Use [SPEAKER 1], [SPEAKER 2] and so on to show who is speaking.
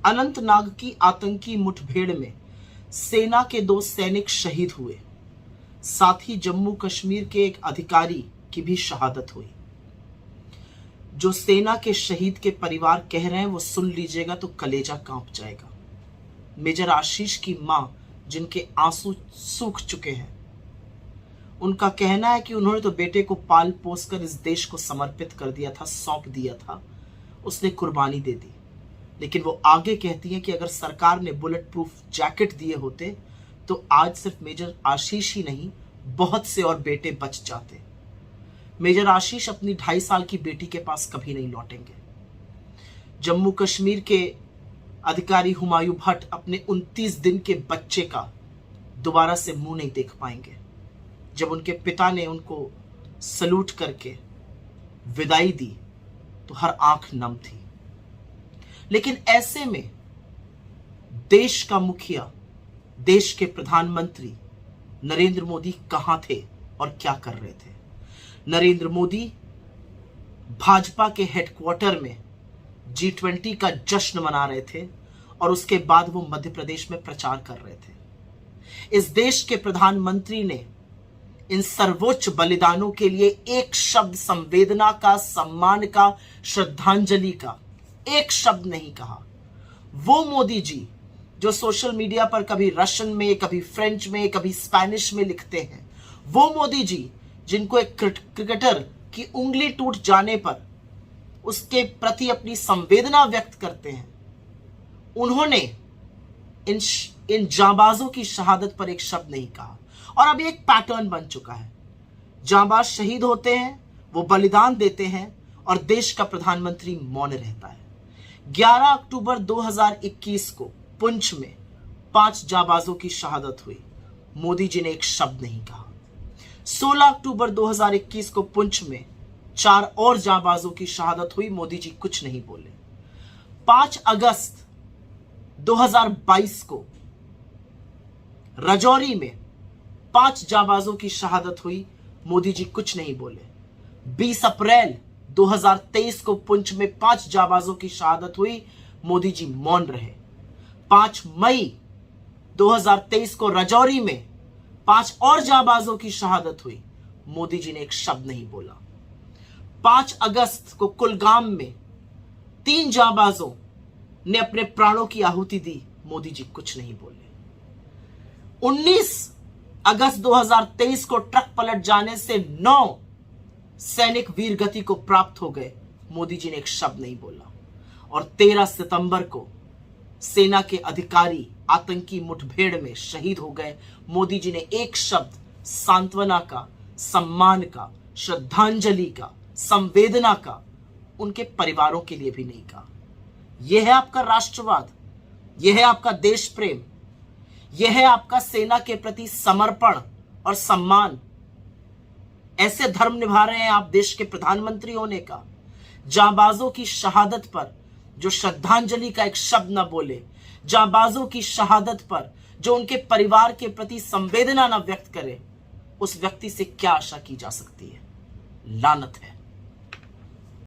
[SPEAKER 1] अनंतनाग की आतंकी मुठभेड़ में सेना के 2 सैनिक शहीद हुए, साथ ही जम्मू कश्मीर के एक अधिकारी की भी शहादत हुई। जो सेना के शहीद के परिवार कह रहे हैं वो सुन लीजिएगा तो कलेजा कांप जाएगा। मेजर आशीष की मां, जिनके आंसू सूख चुके हैं, उनका कहना है कि उन्होंने तो बेटे को पाल पोस कर इस देश को समर्पित कर दिया था, सौंप दिया था, उसने कुर्बानी दे दी। लेकिन वो आगे कहती हैं कि अगर सरकार ने बुलेट प्रूफ जैकेट दिए होते तो आज सिर्फ मेजर आशीष ही नहीं, बहुत से और बेटे बच जाते। मेजर आशीष अपनी 2.5 साल की बेटी के पास कभी नहीं लौटेंगे। जम्मू कश्मीर के अधिकारी हुमायूं भट्ट अपने 29 दिन के बच्चे का दोबारा से मुंह नहीं देख पाएंगे। जब उनके पिता ने उनको सलूट करके विदाई दी तो हर आंख नम थी। लेकिन ऐसे में देश का मुखिया, देश के प्रधानमंत्री नरेंद्र मोदी कहां थे और क्या कर रहे थे? नरेंद्र मोदी भाजपा के हेडक्वार्टर में G20 का जश्न मना रहे थे और उसके बाद वो मध्य प्रदेश में प्रचार कर रहे थे। इस देश के प्रधानमंत्री ने इन सर्वोच्च बलिदानों के लिए एक शब्द संवेदना का, सम्मान का, श्रद्धांजलि का एक शब्द नहीं कहा। वो मोदी जी जो सोशल मीडिया पर कभी रशियन में, कभी फ्रेंच में, कभी स्पेनिश में लिखते हैं, वो मोदी जी जिनको एक क्रिकेटर की उंगली टूट जाने पर उसके प्रति अपनी संवेदना व्यक्त करते हैं, उन्होंने इन जांबाजों की शहादत पर एक शब्द नहीं कहा। और अब एक पैटर्न बन चुका है। जांबाज शहीद होते हैं, वो बलिदान देते हैं और देश का प्रधानमंत्री मौन रहता है। 11 अक्टूबर 2021 को पुंछ में 5 जांबाजों की शहादत हुई, मोदी जी ने एक शब्द नहीं कहा। 16 अक्टूबर 2021 को पुंछ में 4 और जांबाजों की शहादत हुई, मोदी जी कुछ नहीं बोले। 5 अगस्त 2022 को राजौरी में 5 जांबाजों की शहादत हुई, मोदी जी कुछ नहीं बोले। 20 अप्रैल 2023 को पुंछ में 5 जांबाजों की शहादत हुई, मोदी जी मौन रहे। 5 मई 2023 को राजौरी में 5 और जांबाजों की शहादत हुई, मोदी जी ने एक शब्द नहीं बोला। 5 अगस्त को कुलगाम में 3 जांबाजों ने अपने प्राणों की आहुति दी, मोदी जी कुछ नहीं बोले। 19 अगस्त 2023 को ट्रक पलट जाने से 9 सैनिक वीर गति को प्राप्त हो गए, मोदी जी ने एक शब्द नहीं बोला। और 13 सितंबर को सेना के अधिकारी आतंकी मुठभेड़ में शहीद हो गए, मोदी जी ने एक शब्द सांत्वना का, सम्मान का, श्रद्धांजलि का, संवेदना का उनके परिवारों के लिए भी नहीं कहा। यह है आपका राष्ट्रवाद, यह है आपका देश प्रेम, यह है आपका सेना के प्रति समर्पण और सम्मान। ऐसे धर्म निभा रहे हैं आप देश के प्रधानमंत्री होने का? जांबाजों की शहादत पर जो श्रद्धांजलि का एक शब्द न बोले, जांबाजों की शहादत पर जो उनके परिवार के प्रति संवेदना न व्यक्त करे, उस व्यक्ति से क्या आशा की जा सकती है? लानत है।